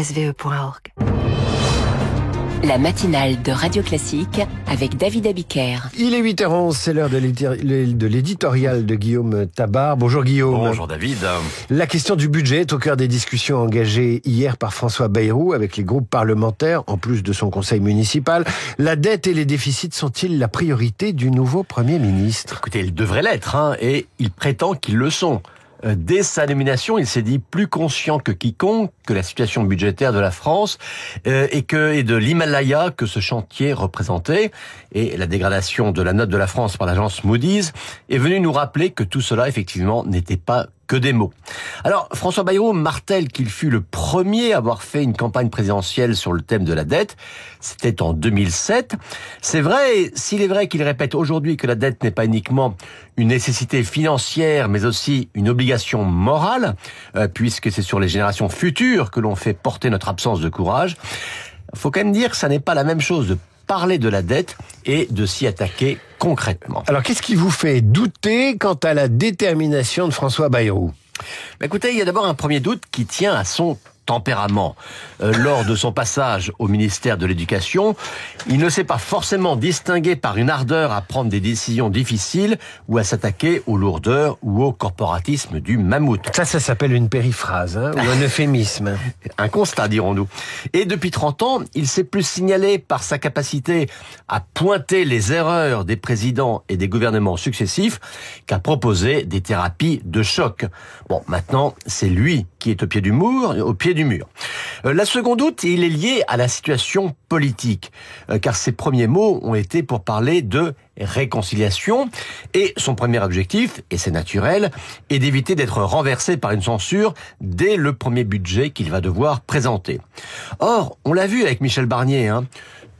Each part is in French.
sve.org. La matinale de Radio Classique avec David Abiker. Il est 8h11, c'est l'heure de l'éditorial de Guillaume Tabar. Bonjour Guillaume. Bonjour David. La question du budget est au cœur des discussions engagées hier par François Bayrou avec les groupes parlementaires, en plus de son conseil municipal. La dette et les déficits sont-ils la priorité du nouveau Premier ministre ? Écoutez, ils devraient l'être, et il prétend qu'ils le sont. Dès sa nomination, il s'est dit plus conscient que quiconque que la situation budgétaire de la France et de l'Himalaya que ce chantier représentait, et la dégradation de la note de la France par l'agence Moody's est venue nous rappeler que tout cela effectivement n'était pas que des mots. Alors, François Bayrou martèle qu'il fut le premier à avoir fait une campagne présidentielle sur le thème de la dette. C'était en 2007. C'est vrai, s'il est vrai qu'il répète aujourd'hui que la dette n'est pas uniquement une nécessité financière, mais aussi une obligation morale, puisque c'est sur les générations futures que l'on fait porter notre absence de courage. Il faut quand même dire que ça n'est pas la même chose de parler de la dette et de s'y attaquer concrètement. Alors, qu'est-ce qui vous fait douter quant à la détermination de François Bayrou ? Écoutez, il y a d'abord un premier doute qui tient à son tempérament. Lors de son passage au ministère de l'Éducation, il ne s'est pas forcément distingué par une ardeur à prendre des décisions difficiles ou à s'attaquer aux lourdeurs ou au corporatisme du mammouth. Ça s'appelle une périphrase, ou un euphémisme. Un constat, dirons-nous. Et depuis 30 ans, il s'est plus signalé par sa capacité à pointer les erreurs des présidents et des gouvernements successifs qu'à proposer des thérapies de choc. Bon, maintenant, c'est lui qui est au pied du mur. La seconde doute, il est lié à la situation politique, car ses premiers mots ont été pour parler de réconciliation, et son premier objectif, et c'est naturel, est d'éviter d'être renversé par une censure dès le premier budget qu'il va devoir présenter. Or, on l'a vu avec Michel Barnier,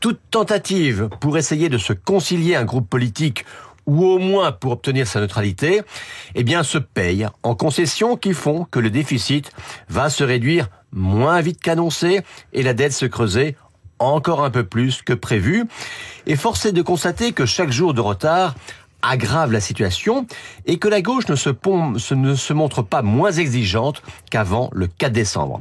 toute tentative pour essayer de se concilier un groupe politique ou au moins pour obtenir sa neutralité, se paye en concessions qui font que le déficit va se réduire moins vite qu'annoncé et la dette se creuser encore un peu plus que prévu. Et force est de constater que chaque jour de retard aggrave la situation et que la gauche ne se montre pas moins exigeante qu'avant le 4 décembre.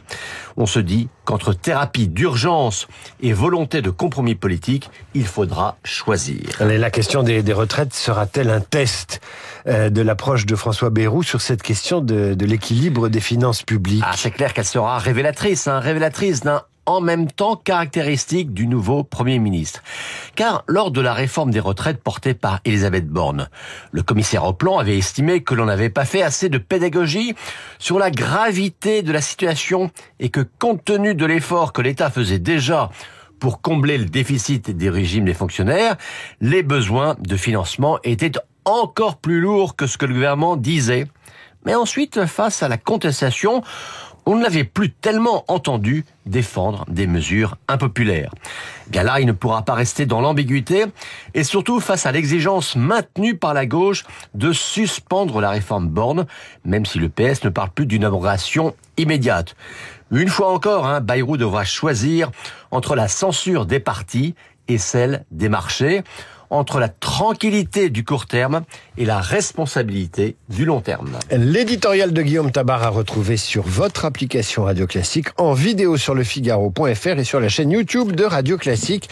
On se dit qu'entre thérapie d'urgence et volonté de compromis politique, il faudra choisir. La question des retraites sera-t-elle un test de l'approche de François Bayrou sur cette question de l'équilibre des finances publiques ? C'est clair qu'elle sera révélatrice d'un en même temps caractéristique du nouveau Premier ministre. Car lors de la réforme des retraites portée par Elisabeth Borne, le commissaire au plan avait estimé que l'on n'avait pas fait assez de pédagogie sur la gravité de la situation et que compte tenu de l'effort que l'État faisait déjà pour combler le déficit des régimes des fonctionnaires, les besoins de financement étaient encore plus lourds que ce que le gouvernement disait. Mais ensuite, face à la contestation, on ne l'avait plus tellement entendu défendre des mesures impopulaires. Là, il ne pourra pas rester dans l'ambiguïté, et surtout face à l'exigence maintenue par la gauche de suspendre la réforme Borne, même si le PS ne parle plus d'une abrogation immédiate. Une fois encore, Bayrou devra choisir entre la censure des partis et celle des marchés, entre la tranquillité du court terme et la responsabilité du long terme. L'éditorial de Guillaume Tabar à retrouver sur votre application Radio Classique, en vidéo sur lefigaro.fr et sur la chaîne YouTube de Radio Classique.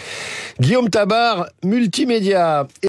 Guillaume Tabar, multimédia.